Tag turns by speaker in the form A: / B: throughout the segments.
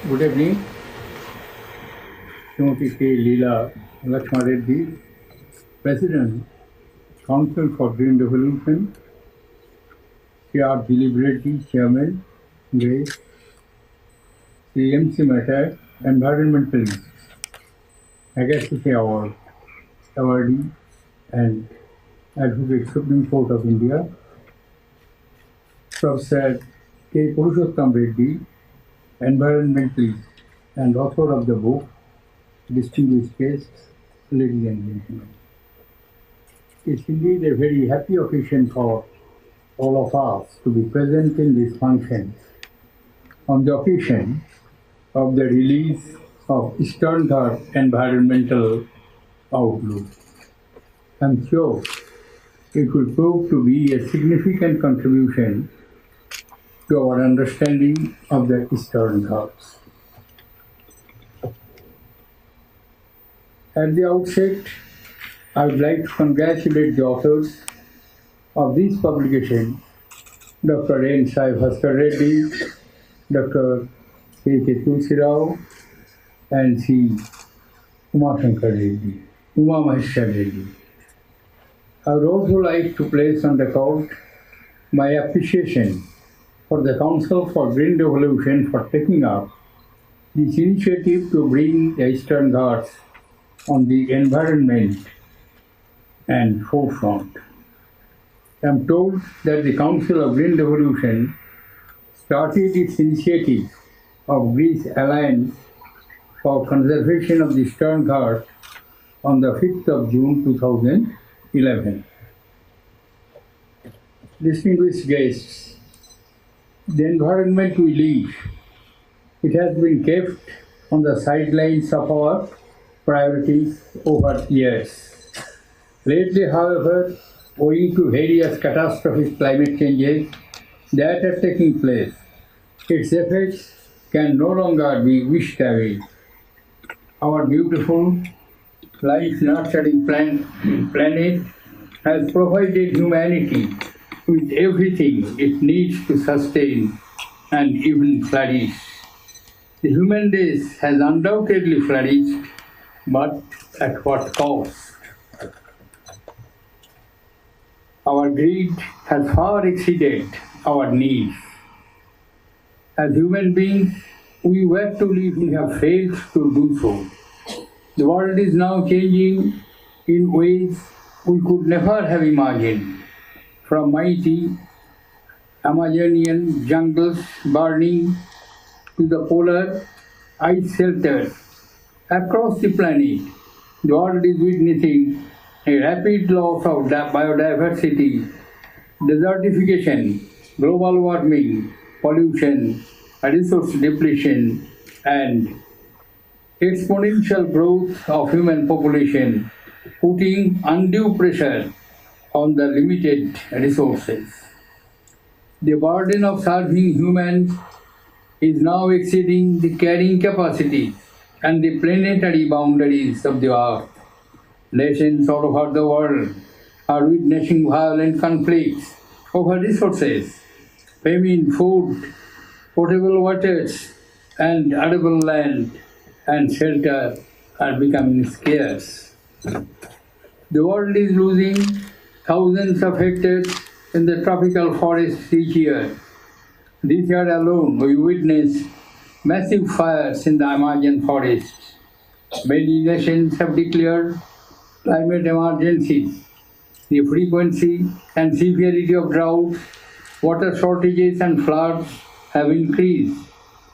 A: Good evening. Srimati K. Leela Lakshma Reddy, President, Council for Green Revolution, C.R. Deliberately, Chairman, Grace, Sri M.C. Matai, Environmentalist, Agassiz Award, Awardee, and Advocate Supreme Court of India, Professor K. Purushottam Reddy, environmentalist and author of the book, Distinguished Guests, ladies and gentlemen. It's indeed a very happy occasion for all of us to be present in this function on the occasion of the release of Eastern Ghats Environmental Outlook. I'm sure it will prove to be a significant contribution to our understanding of the Eastern Ghats. At the outset, I would like to congratulate the authors of this publication, Dr. N. Sai Bhaskar Reddy, Dr. K. Tulsi Rao, and C. Uma Maheshwar Reddy. I would also like to place on record my appreciation for the Council for Green Revolution for taking up this initiative to bring the Eastern Ghats on the environment and forefront. I am told that the Council of Green Revolution started its initiative of Greece Alliance for Conservation of the Eastern Ghats on the 5th of June 2011. Distinguished guests, the environment we live, it has been kept on the sidelines of our priorities over years. Lately, however, owing to various catastrophic climate changes that are taking place, its effects can no longer be wished away. Our beautiful, life-nurturing planet has provided humanity with everything it needs to sustain and even flourish. The human race has undoubtedly flourished, but at what cost? Our greed has far exceeded our needs. As human beings, we were to live, we have failed to do so. The world is now changing in ways we could never have imagined. From mighty Amazonian jungles burning to the polar ice shelters across the planet, the world is witnessing a rapid loss of biodiversity, desertification, global warming, pollution, resource depletion, and exponential growth of human population, putting undue pressure on the limited resources. The burden of serving humans is now exceeding the carrying capacity and the planetary boundaries of the earth. Nations all over the world are witnessing violent conflicts over resources. Famine, food, potable waters, and arable land and shelter are becoming scarce. The world is losing thousands of hectares in the tropical forests each year. This year alone, we witnessed massive fires in the Amazon forests. Many nations have declared climate emergencies. The frequency and severity of droughts, water shortages, and floods have increased.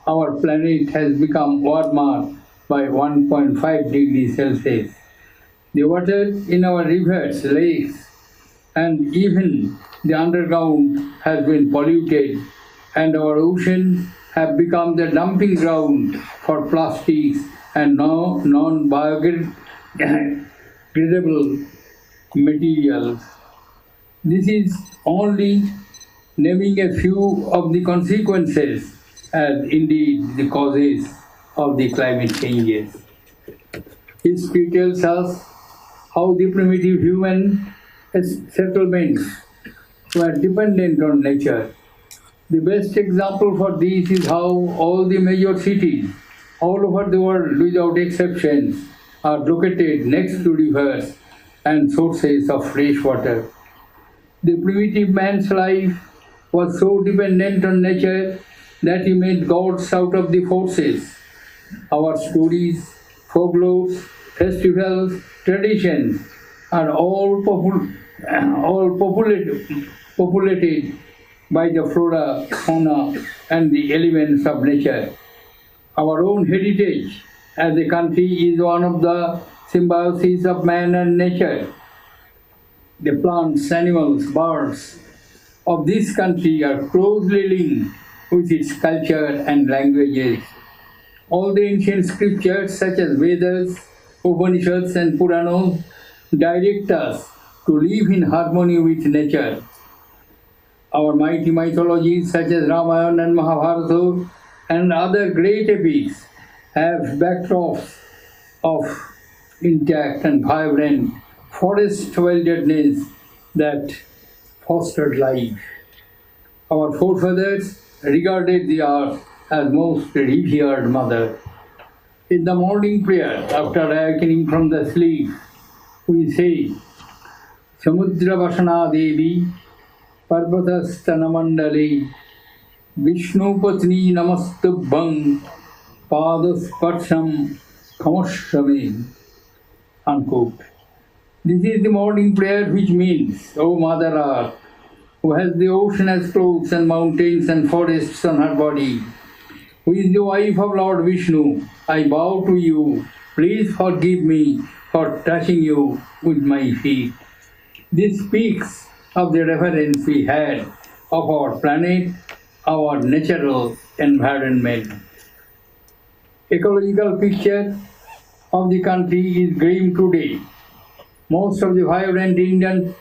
A: Our planet has become warmer by 1.5 degrees Celsius. The water in our rivers, lakes, and even the underground has been polluted, and our oceans have become the dumping ground for plastics and non-biodegradable materials. This is only naming a few of the consequences as indeed the causes of the climate changes. History tells us how the primitive human settlements were dependent on nature. The best example for this is how all the major cities all over the world without exceptions are located next to rivers and sources of fresh water. The primitive man's life was so dependent on nature that he made gods out of the forces. Our stories, folklores, festivals, traditions are all populated by the flora, fauna, and the elements of nature. Our own heritage as a country is one of the symbiosis of man and nature. The plants, animals, birds of this country are closely linked with its culture and languages. All the ancient scriptures such as Vedas, Upanishads and Puranas direct us to live in harmony with nature. Our mighty mythologies such as Ramayana and Mahabharata and other great epics have backdrops of intact and vibrant forest wilderness that fostered life. Our forefathers regarded the earth as most revered mother. In the morning prayer, after awakening from the sleep, we say, Samudra Vasana Devi, Parvatastana Vishnu Patni Namastubhang, Padasparsham Kamashame. Unquote. This is the morning prayer which means, O Mother Earth, who has the ocean as clothes and mountains and forests on her body, who is the wife of Lord Vishnu, I bow to you. Please forgive me for touching you with my feet. This speaks of the reverence we had of our planet, our natural environment. Ecological picture of the country is grim today. Most of the vibrant Indian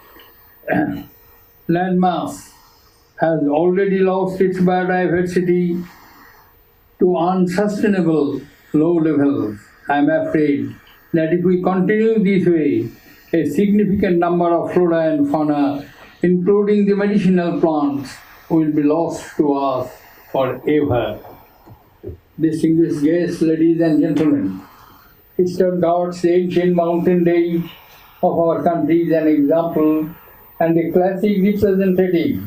A: landmass has already lost its biodiversity to unsustainable low levels. I am afraid that if we continue this way, a significant number of flora and fauna, including the medicinal plants, will be lost to us forever. Distinguished guests, ladies and gentlemen, Eastern Ghats, the ancient mountain range of our country, is an example and a classic representative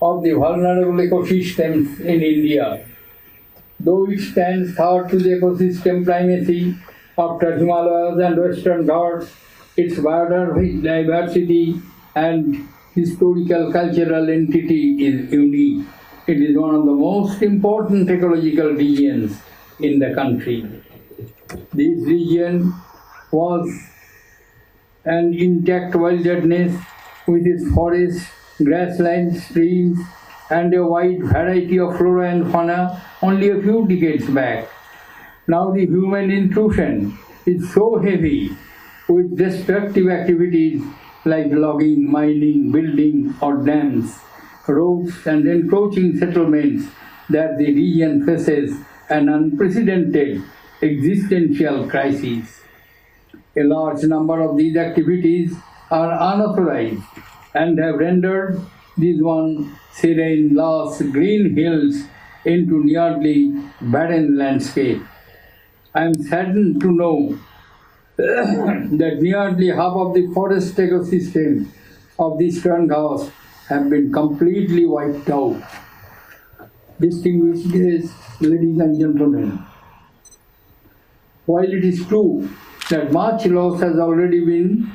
A: of the vulnerable ecosystems in India. Though it stands third to the ecosystem primacy after Himalayas and Western Ghats, its biodiversity and historical cultural entity is unique. It is one of the most important ecological regions in the country. This region was an intact wilderness with its forests, grasslands, streams, and a wide variety of flora and fauna only a few decades back. Now the human intrusion is so heavy with destructive activities like logging, mining, building or dams, roads and encroaching settlements that the region faces an unprecedented existential crisis. A large number of these activities are unauthorized and have rendered these one serene, lush green hills into nearly barren landscape. I am saddened to know that nearly half of the forest ecosystem of the Eastern Ghats have been completely wiped out. Distinguished guests, ladies and gentlemen, while it is true that much loss has already been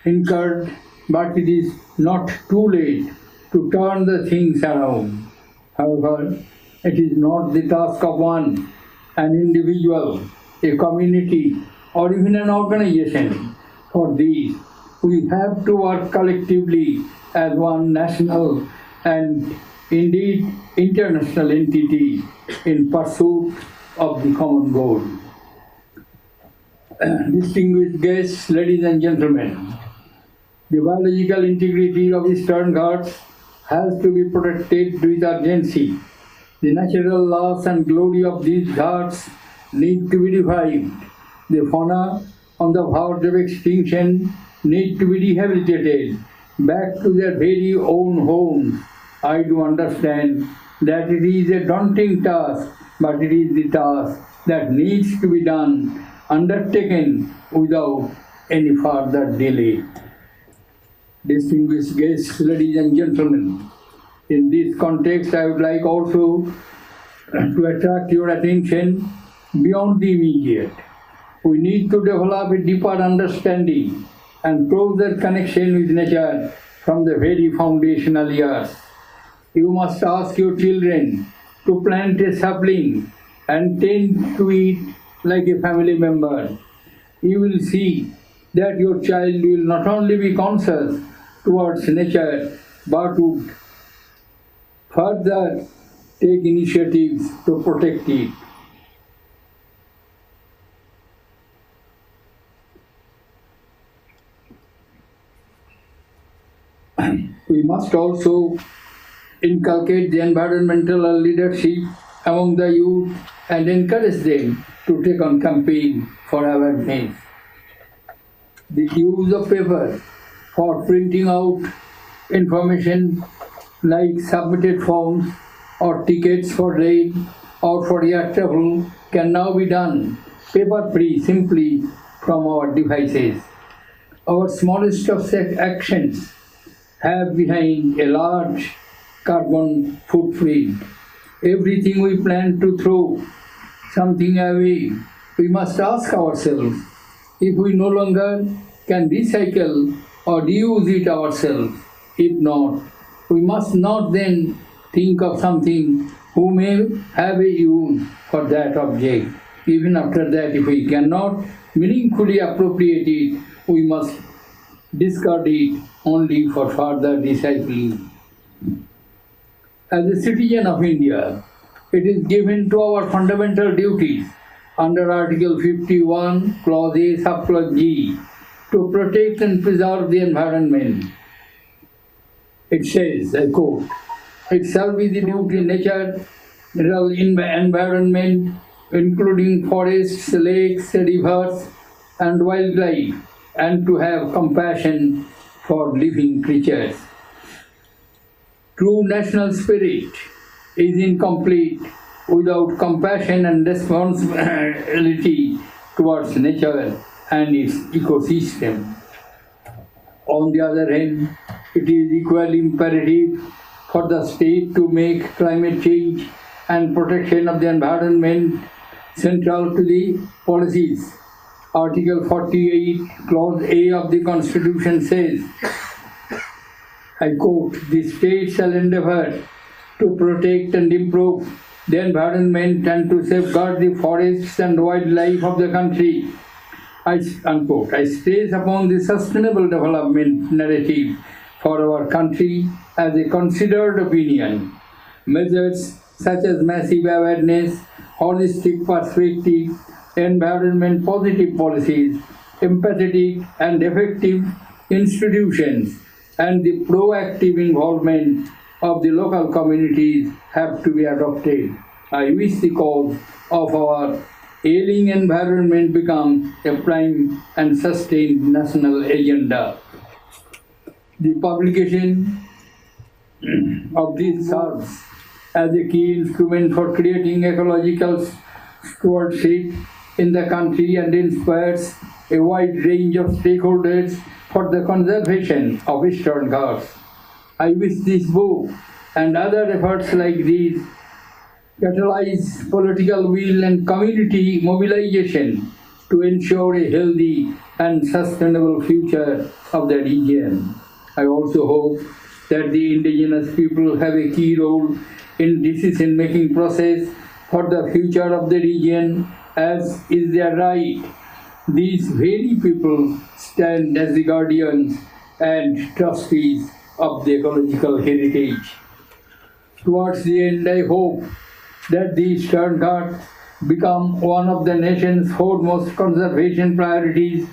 A: incurred, but it is not too late to turn the things around. However, it is not the task of an individual, a community, or even an organization. For these, we have to work collectively as one national and indeed international entity in pursuit of the common goal. Distinguished guests, ladies and gentlemen, the biological integrity of Eastern Ghats has to be protected with urgency. The natural loss and glory of these Ghats need to be revived. The fauna on the verge of extinction need to be rehabilitated back to their very own homes. I do understand that it is a daunting task, but it is the task that needs to be done, undertaken without any further delay. Distinguished guests, ladies and gentlemen, in this context, I would like also to attract your attention beyond the immediate. We need to develop a deeper understanding and closer connection with nature from the very foundational years. You must ask your children to plant a sapling and tend to it like a family member. You will see that your child will not only be conscious towards nature, but would further take initiatives to protect it. We must also inculcate the environmental leadership among the youth and encourage them to take on campaign for awareness. The use of paper for printing out information like submitted forms or tickets for rain or for air travel can now be done paper-free simply from our devices. Our smallest of actions have behind a large carbon footprint. Everything we plan to throw something away, we must ask ourselves if we no longer can recycle or reuse it ourselves. If not, we must not then think of something who may have a use for that object. Even after that, if we cannot meaningfully appropriate it, we must discard it only for further recycling. As a citizen of India, it is given to our fundamental duties under Article 51, Clause A, Subclause G, to protect and preserve the environment. It says, I quote, "It shall be the duty natural environment, including forests, lakes, rivers, and wildlife, and to have compassion for living creatures." True national spirit is incomplete without compassion and responsibility towards nature and its ecosystem. On the other hand, it is equally imperative for the state to make climate change and protection of the environment central to the policies. Article 48, Clause A of the Constitution says, I quote, "The state shall endeavour to protect and improve the environment and to safeguard the forests and wildlife of the country." Unquote. I stress upon the sustainable development narrative for our country as a considered opinion. Measures such as massive awareness, holistic perspective, environment positive policies, empathetic and effective institutions, and the proactive involvement of the local communities have to be adopted. I wish the cause of our ailing environment become a prime and sustained national agenda. The publication of this serves as a key instrument for creating ecological stewardship in the country and inspires a wide range of stakeholders for the conservation of Eastern Ghats. I wish this book and other efforts like these catalyze political will and community mobilization to ensure a healthy and sustainable future of the region. I also hope that the indigenous people have a key role in decision-making process for the future of the region, as is their right. These very people stand as the guardians and trustees of the ecological heritage. Towards the end, I hope that the Eastern Ghats become one of the nation's foremost conservation priorities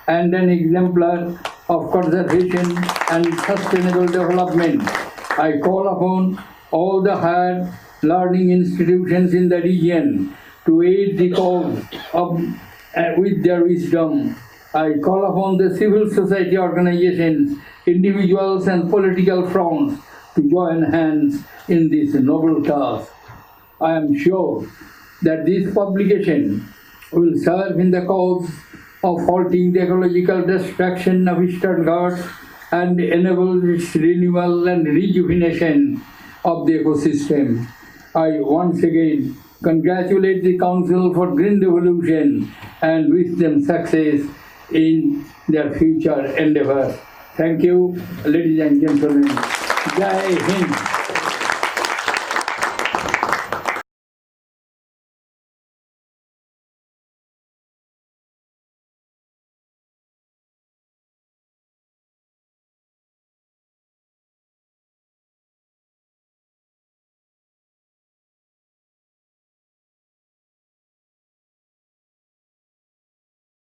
A: and an exemplar of conservation and sustainable development. I call upon all the higher learning institutions in the region to aid the cause with their wisdom. I call upon the civil society organizations, individuals and political fronts to join hands in this noble task. I am sure that this publication will serve in the cause of halting the ecological destruction of Eastern Ghats and enable its renewal and rejuvenation of the ecosystem. I once again congratulate the Council for Green Revolution and wish them success in their future endeavor. Thank you, ladies and gentlemen. Jai Hind.